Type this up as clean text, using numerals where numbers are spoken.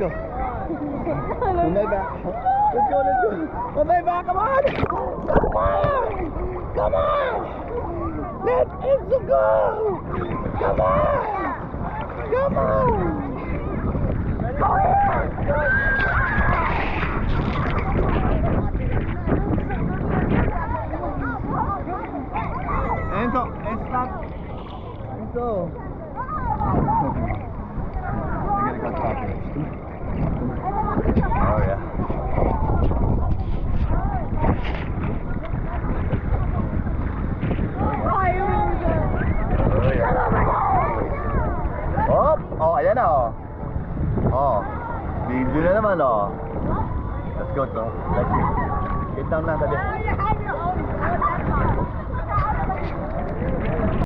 go. On my back. Let's go, let's go. On my back, come on. Come on. Come on. Let Enzo go. Come on. Come on. Enzo, stop. Enzo. I gotta go talk to him. Oh yeah. Oh, ayan na oh. Oh, video na naman oh. Let's go to. Let's go. Get down na, tabi.